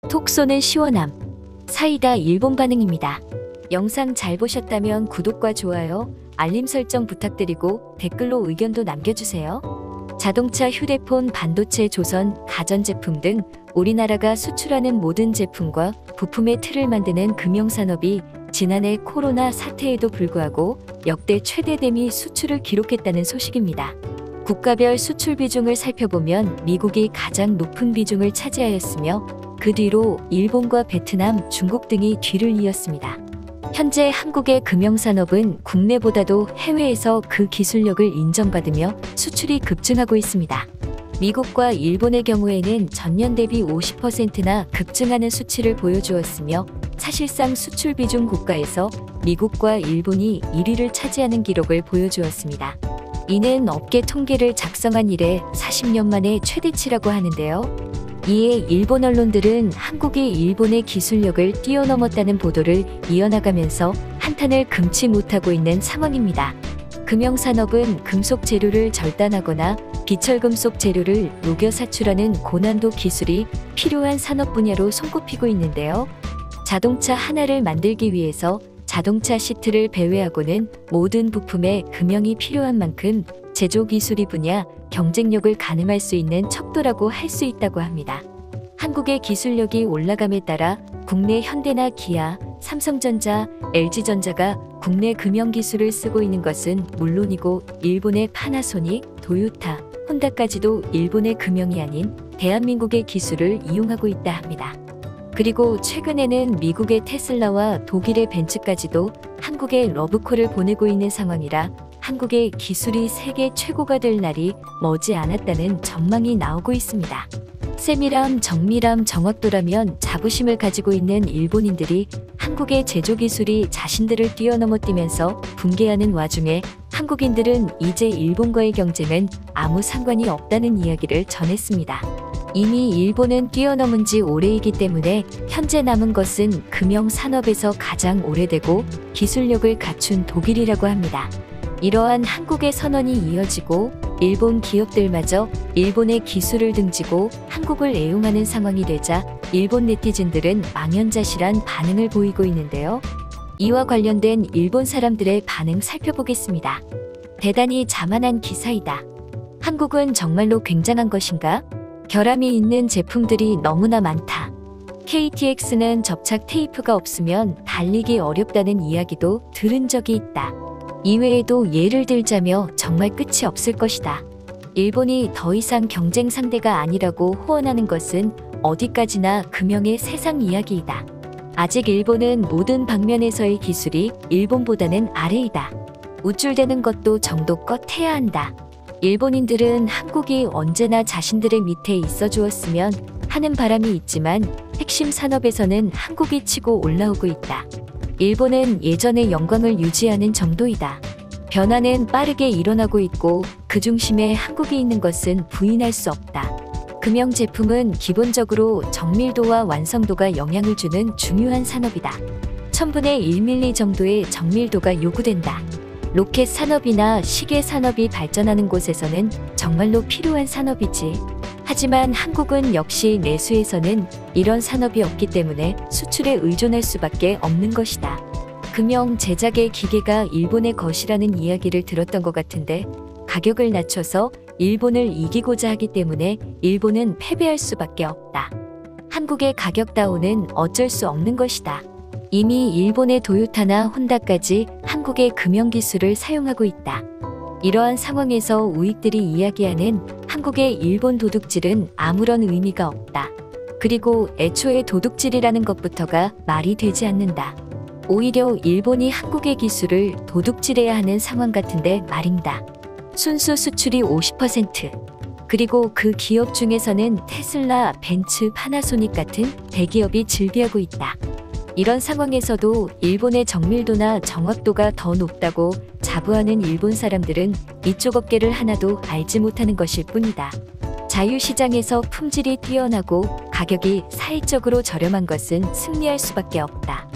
톡 쏘는 시원함. 사이다 일본 반응입니다. 영상 잘 보셨다면 구독과 좋아요, 알림 설정 부탁드리고 댓글로 의견도 남겨주세요. 자동차, 휴대폰, 반도체, 조선, 가전제품 등 우리나라가 수출하는 모든 제품과 부품의 틀을 만드는 금형산업이 지난해 코로나 사태에도 불구하고 역대 최대 대미 수출을 기록했다는 소식입니다. 국가별 수출 비중을 살펴보면 미국이 가장 높은 비중을 차지하였으며 그 뒤로 일본과 베트남, 중국 등이 뒤를 이었습니다. 현재 한국의 금형산업은 국내보다도 해외에서 그 기술력을 인정받으며 수출이 급증하고 있습니다. 미국과 일본의 경우에는 전년 대비 50%나 급증하는 수치를 보여주었으며 사실상 수출 비중 국가에서 미국과 일본이 1위를 차지하는 기록을 보여주었습니다. 이는 업계 통계를 작성한 이래 40년 만에 최대치라고 하는데요. 이에 일본 언론들은 한국이 일본의 기술력을 뛰어넘었다는 보도를 이어나가면서 한탄을 금치 못하고 있는 상황입니다. 금형산업은 금속 재료를 절단하거나 비철금속 재료를 녹여 사출하는 고난도 기술이 필요한 산업 분야로 손꼽히고 있는데요. 자동차 하나를 만들기 위해서 자동차 시트를 배회하고는 모든 부품에 금형이 필요한 만큼 제조 기술이 분야 경쟁력을 가늠할 수 있는 척도라고 할 수 있다고 합니다. 한국의 기술력이 올라감에 따라 국내 현대나 기아, 삼성전자, LG전자가 국내 금형 기술을 쓰고 있는 것은 물론이고 일본의 파나소닉, 도요타, 혼다까지도 일본의 금형이 아닌 대한민국의 기술을 이용하고 있다 합니다. 그리고 최근에는 미국의 테슬라와 독일의 벤츠까지도 한국에 러브콜을 보내고 있는 상황이라 한국의 기술이 세계 최고가 될 날이 머지 않았다는 전망이 나오고 있습니다. 세밀함, 정밀함, 정확도라면 자부심을 가지고 있는 일본인들이 한국의 제조 기술이 자신들을 뛰어넘어 뛰면서 붕괴하는 와중에 한국인들은 이제 일본과의 경쟁은 아무 상관이 없다는 이야기를 전했습니다. 이미 일본은 뛰어넘은 지 오래이기 때문에 현재 남은 것은 금형 산업에서 가장 오래되고 기술력을 갖춘 독일이라고 합니다. 이러한 한국의 선언이 이어지고 일본 기업들마저 일본의 기술을 등지고 한국을 애용하는 상황이 되자 일본 네티즌들은 망연자실한 반응을 보이고 있는데요. 이와 관련된 일본 사람들의 반응 살펴보겠습니다. 대단히 자만한 기사이다. 한국은 정말로 굉장한 것인가? 결함이 있는 제품들이 너무나 많다. KTX는 접착 테이프가 없으면 달리기 어렵다는 이야기도 들은 적이 있다. 이외에도 예를 들자며 정말 끝이 없을 것이다. 일본이 더 이상 경쟁 상대가 아니라고 호언하는 것은 어디까지나 금형의 세상 이야기이다. 아직 일본은 모든 방면에서의 기술이 일본보다는 아래이다. 우쭐대는 것도 정도껏 해야 한다. 일본인들은 한국이 언제나 자신들의 밑에 있어 주었으면 하는 바람이 있지만 핵심 산업에서는 한국이 치고 올라오고 있다. 일본은 예전의 영광을 유지하는 정도이다. 변화는 빠르게 일어나고 있고 그 중심에 한국이 있는 것은 부인할 수 없다. 금형 제품은 기본적으로 정밀도와 완성도가 영향을 주는 중요한 산업이다. 1000분의 1mm 정도의 정밀도가 요구된다. 로켓 산업이나 시계 산업이 발전하는 곳에서는 정말로 필요한 산업이지. 하지만 한국은 역시 내수에서는 이런 산업이 없기 때문에 수출에 의존할 수밖에 없는 것이다. 금형 제작의 기계가 일본의 것이라는 이야기를 들었던 것 같은데 가격을 낮춰서 일본을 이기고자 하기 때문에 일본은 패배할 수밖에 없다. 한국의 가격 다운은 어쩔 수 없는 것이다. 이미 일본의 도요타나 혼다까지 한국의 금형 기술을 사용하고 있다. 이러한 상황에서 우익들이 이야기하는 한국의 일본 도둑질은 아무런 의미가 없다. 그리고 애초에 도둑질이라는 것부터가 말이 되지 않는다. 오히려 일본이 한국의 기술을 도둑질해야 하는 상황 같은데 말입니다. 순수 수출이 50%. 그리고 그 기업 중에서는 테슬라, 벤츠, 파나소닉 같은 대기업이 즐비하고 있다. 이런 상황에서도 일본의 정밀도나 정확도가 더 높다고 자부하는 일본 사람들은 이쪽 업계를 하나도 알지 못하는 것일 뿐이다. 자유시장에서 품질이 뛰어나고 가격이 사회적으로 저렴한 것은 승리할 수밖에 없다.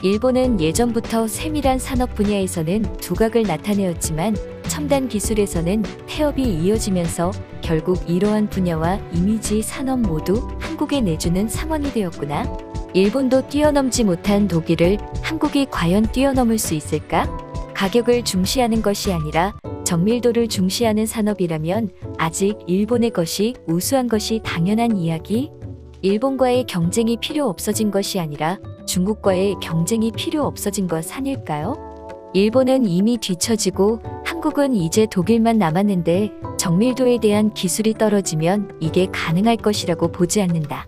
일본은 예전부터 세밀한 산업 분야에서는 두각을 나타내었지만 첨단 기술에서는 태업이 이어지면서 결국 이러한 분야와 이미지 산업 모두 한국에 내주는 상황이 되었구나. 일본도 뛰어넘지 못한 독일을 한국이 과연 뛰어넘을 수 있을까? 가격을 중시하는 것이 아니라 정밀도를 중시하는 산업이라면 아직 일본의 것이 우수한 것이 당연한 이야기? 일본과의 경쟁이 필요 없어진 것이 아니라 중국과의 경쟁이 필요 없어진 것 아닐까요? 일본은 이미 뒤처지고 한국은 이제 독일만 남았는데 정밀도에 대한 기술이 떨어지면 이게 가능할 것이라고 보지 않는다.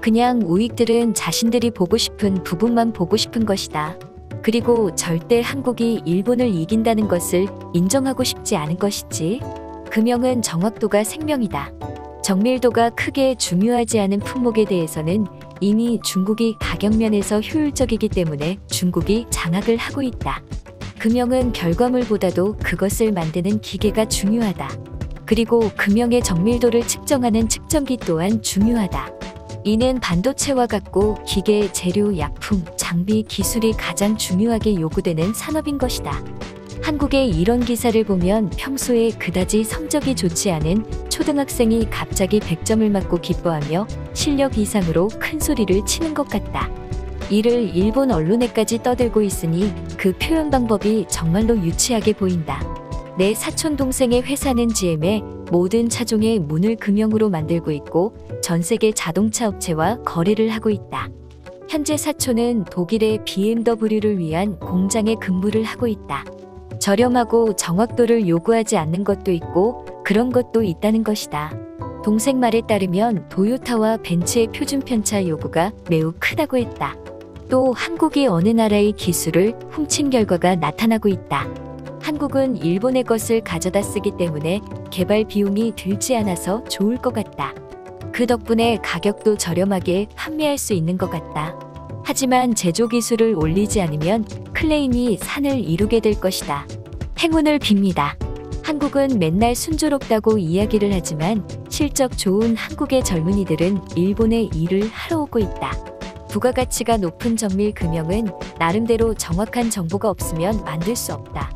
그냥 우익들은 자신들이 보고 싶은 부분만 보고 싶은 것이다. 그리고 절대 한국이 일본을 이긴다는 것을 인정하고 싶지 않은 것이지. 금형은 정확도가 생명이다. 정밀도가 크게 중요하지 않은 품목에 대해서는 이미 중국이 가격면에서 효율적이기 때문에 중국이 장악을 하고 있다. 금형은 결과물보다도 그것을 만드는 기계가 중요하다. 그리고 금형의 정밀도를 측정하는 측정기 또한 중요하다. 이는 반도체와 같고 기계, 재료, 약품, 장비, 기술이 가장 중요하게 요구되는 산업인 것이다. 한국의 이런 기사를 보면 평소에 그다지 성적이 좋지 않은 초등학생이 갑자기 100점을 맞고 기뻐하며 실력 이상으로 큰 소리를 치는 것 같다. 이를 일본 언론에까지 떠들고 있으니 그 표현 방법이 정말로 유치하게 보인다. 내 사촌 동생의 회사는 GM의 모든 차종의 문을 금형으로 만들고 있고 전 세계 자동차 업체와 거래를 하고 있다. 현재 사촌은 독일의 BMW를 위한 공장에 근무를 하고 있다. 저렴하고 정확도를 요구하지 않는 것도 있고 그런 것도 있다는 것이다. 동생 말에 따르면 도요타와 벤츠의 표준 편차 요구가 매우 크다고 했다. 또 한국이 어느 나라의 기술을 훔친 결과가 나타나고 있다. 한국은 일본의 것을 가져다 쓰기 때문에 개발 비용이 들지 않아서 좋을 것 같다. 그 덕분에 가격도 저렴하게 판매할 수 있는 것 같다. 하지만 제조 기술을 올리지 않으면 클레임이 산을 이루게 될 것이다. 행운을 빕니다. 한국은 맨날 순조롭다고 이야기를 하지만 실적 좋은 한국의 젊은이들은 일본에 일을 하러 오고 있다. 부가가치가 높은 정밀 금형은 나름대로 정확한 정보가 없으면 만들 수 없다.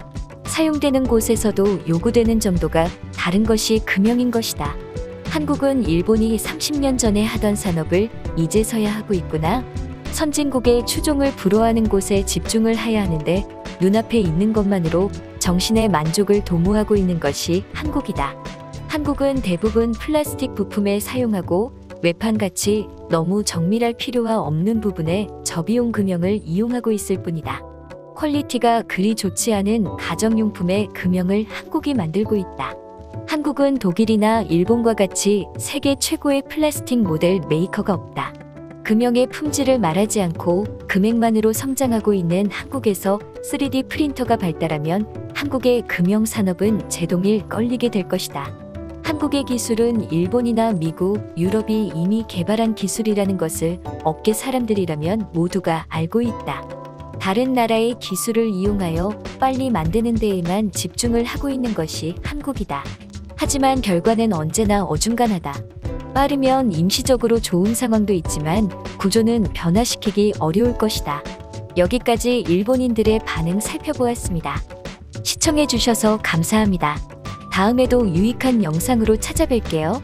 사용되는 곳에서도 요구되는 정도가 다른 것이 금형인 것이다. 한국은 일본이 30년 전에 하던 산업을 이제서야 하고 있구나. 선진국의 추종을 불허하는 곳에 집중을 해야 하는데 눈앞에 있는 것만으로 정신의 만족을 도모하고 있는 것이 한국이다. 한국은 대부분 플라스틱 부품에 사용하고 외판같이 너무 정밀할 필요가 없는 부분에 저비용 금형을 이용하고 있을 뿐이다. 퀄리티가 그리 좋지 않은 가정용품의 금형을 한국이 만들고 있다. 한국은 독일이나 일본과 같이 세계 최고의 플라스틱 모델 메이커가 없다. 금형의 품질을 말하지 않고 금액만으로 성장하고 있는 한국에서 3D 프린터가 발달하면 한국의 금형 산업은 제동일 걸리게 될 것이다. 한국의 기술은 일본이나 미국, 유럽이 이미 개발한 기술이라는 것을 업계 사람들이라면 모두가 알고 있다. 다른 나라의 기술을 이용하여 빨리 만드는 데에만 집중을 하고 있는 것이 한국이다. 하지만 결과는 언제나 어중간하다. 빠르면 임시적으로 좋은 상황도 있지만 구조는 변화시키기 어려울 것이다. 여기까지 일본인들의 반응 살펴보았습니다. 시청해주셔서 감사합니다. 다음에도 유익한 영상으로 찾아뵐게요.